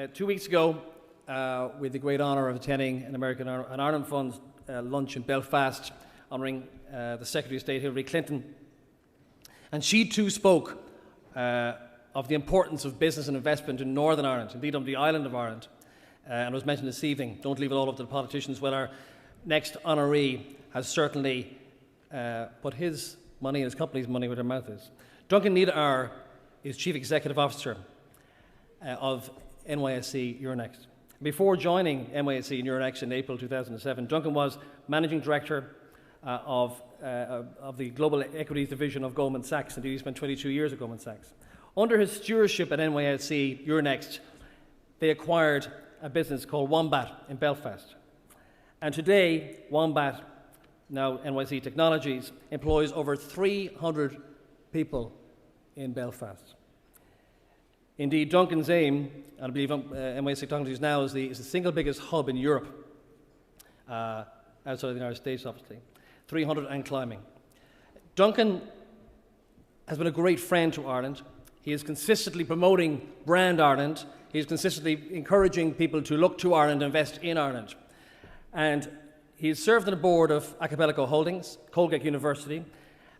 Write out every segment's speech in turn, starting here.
2 weeks ago, we had the great honour of attending an American and Ireland Fund lunch in Belfast, honouring the Secretary of State, Hillary Clinton. And she too spoke of the importance of business and investment in Northern Ireland, indeed on the island of Ireland. And it was mentioned this evening, don't leave it all up to the politicians. Well, our next honoree has certainly put his money and his company's money where their mouth is. Duncan Niederauer is Chief Executive Officer of NYSE Euronext. Before joining NYSE and Euronext in April 2007, Duncan was Managing Director of the Global Equities Division of Goldman Sachs. Indeed, he spent 22 years at Goldman Sachs. Under his stewardship at NYSE Euronext, they acquired a business called Wombat in Belfast. And today, Wombat, now NYSE Technologies, employs over 300 people in Belfast. Indeed, Duncan's aim, and I believe NYSE Technologies now is the single biggest hub in Europe, outside of the United States, obviously, 300 and climbing. Duncan has been a great friend to Ireland. He is consistently promoting Brand Ireland. He is consistently encouraging people to look to Ireland and invest in Ireland. And he has served on the board of Archipelago Holdings, Colgate University,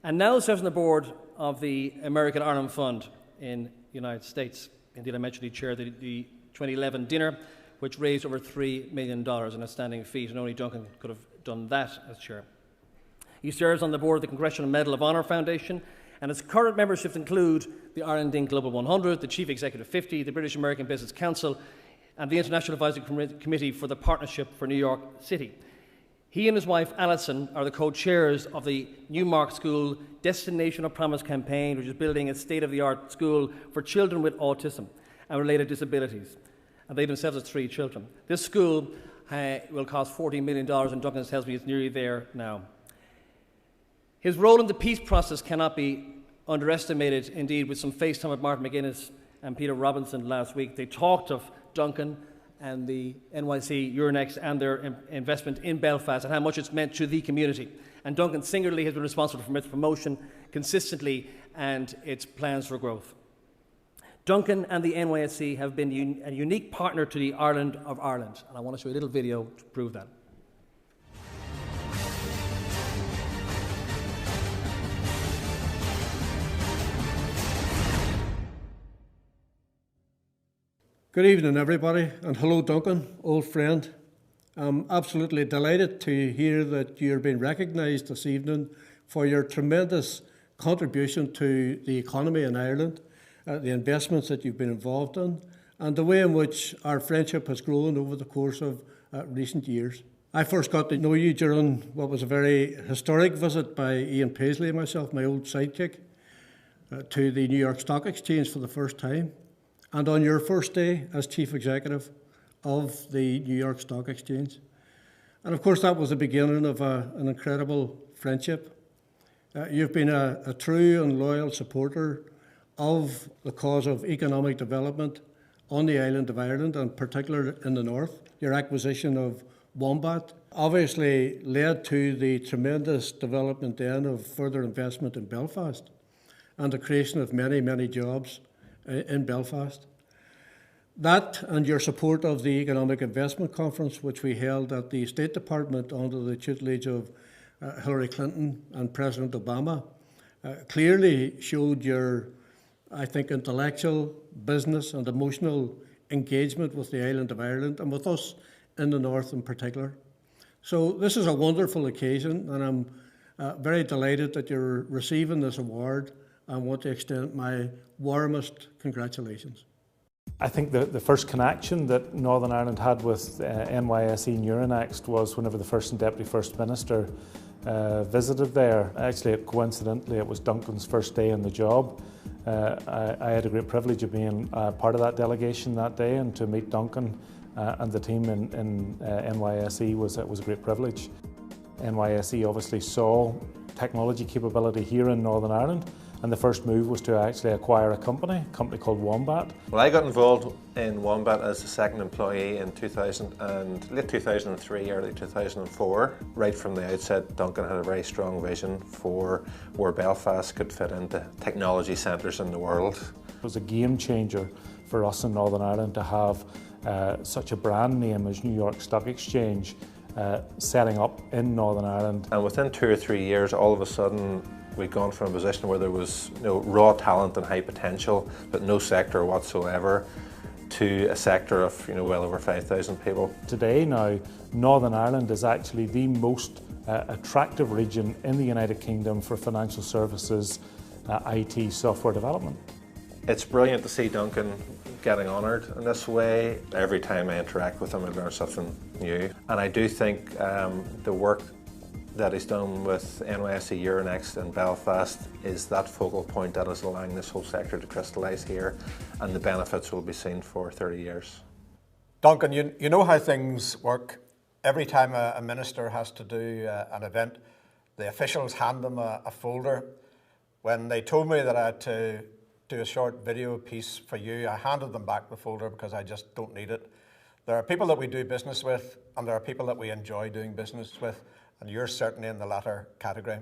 and now serves on the board of the American Ireland Fund in the United States. Indeed, I mentioned he chaired the 2011 dinner, which raised over $3 million, an outstanding feat, and only Duncan could have done that as chair. He serves on the board of the Congressional Medal of Honor Foundation, and his current memberships include the Ireland Inc. Global 100, the Chief Executive 50, the British American Business Council, and the International Advisory Committee for the Partnership for New York City. He and his wife Alison are the co-chairs of the Newmark School Destination of Promise campaign, which is building a state-of-the-art school for children with autism and related disabilities. And they themselves have 3 children. This school will cost $40 million, and Duncan tells me it's nearly there now. His role in the peace process cannot be underestimated. Indeed, with some FaceTime with Martin McGuinness and Peter Robinson last week, they talked of Duncan and the NYSE Euronext and their investment in Belfast and how much it's meant to the community. And Duncan singularly has been responsible for its promotion consistently and its plans for growth. Duncan and the NYSE have been a unique partner to the Ireland of Ireland. And I want to show you a little video to prove that. Good evening, everybody, and hello, Duncan, old friend. I'm absolutely delighted to hear that you're being recognised this evening for your tremendous contribution to the economy in Ireland, the investments that you've been involved in, and the way in which our friendship has grown over the course of recent years. I first got to know you during what was a very historic visit by Ian Paisley and myself, my old sidekick, to the New York Stock Exchange for the first time. And on your first day as Chief Executive of the New York Stock Exchange. And of course that was the beginning of an incredible friendship. You've been a true and loyal supporter of the cause of economic development on the island of Ireland, and particularly in the north. Your acquisition of Wombat obviously led to the tremendous development then of further investment in Belfast and the creation of many, many jobs in Belfast. That and your support of the Economic Investment Conference, which we held at the State Department under the tutelage of Hillary Clinton and President Obama, clearly showed your, I think, intellectual, business and emotional engagement with the island of Ireland and with us in the north in particular. So this is a wonderful occasion, and I'm very delighted that you're receiving this award. I want to extend my warmest congratulations. I think the first connection that Northern Ireland had with NYSE and Euronext was whenever the First and Deputy First Minister visited there. Actually, coincidentally, it was Duncan's first day in the job. I had a great privilege of being part of that delegation that day, and to meet Duncan and the team in NYSE was a great privilege. NYSE obviously saw technology capability here in Northern Ireland, and the first move was to actually acquire a company called Wombat. Well, I got involved in Wombat as a second employee in late 2003, early 2004. Right from the outset, Duncan had a very strong vision for where Belfast could fit into technology centres in the world. It was a game changer for us in Northern Ireland to have such a brand name as New York Stock Exchange setting up in Northern Ireland. And within 2 or 3 years, all of a sudden, we'd gone from a position where there was raw talent and high potential, but no sector whatsoever, to a sector of well over 5,000 people. Today now, Northern Ireland is actually the most attractive region in the United Kingdom for financial services, IT, software development. It's brilliant to see Duncan getting honoured in this way. Every time I interact with him, I learn something new. And I do think the work that he's done with NYSE Euronext in Belfast is that focal point that is allowing this whole sector to crystallise here, and the benefits will be seen for 30 years. Duncan, you know how things work. Every time a minister has to do an event, the officials hand them a folder. When they told me that I had to do a short video piece for you, I handed them back the folder because I just don't need it. There are people that we do business with, and there are people that we enjoy doing business with, and you're certainly in the latter category.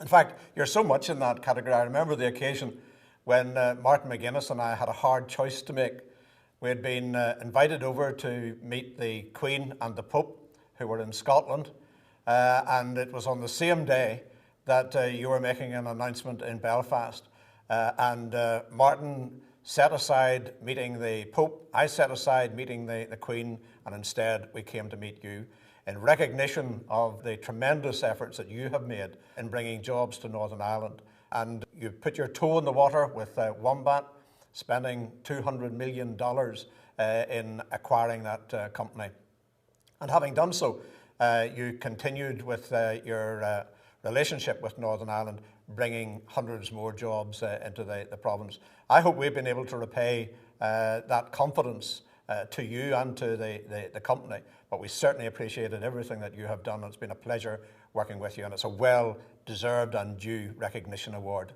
In fact, you're so much in that category. I remember the occasion when Martin McGuinness and I had a hard choice to make. We had been invited over to meet the Queen and the Pope, who were in Scotland, and it was on the same day that you were making an announcement in Belfast. And Martin set aside meeting the Pope, I set aside meeting the Queen, and instead we came to meet you in recognition of the tremendous efforts that you have made in bringing jobs to Northern Ireland. And you put your toe in the water with Wombat, spending $200 million in acquiring that company. And having done so, you continued with your relationship with Northern Ireland, bringing hundreds more jobs into the province. I hope we've been able to repay that confidence to you and to the company, but we certainly appreciated everything that you have done. It's been a pleasure working with you, and it's a well-deserved and due recognition award.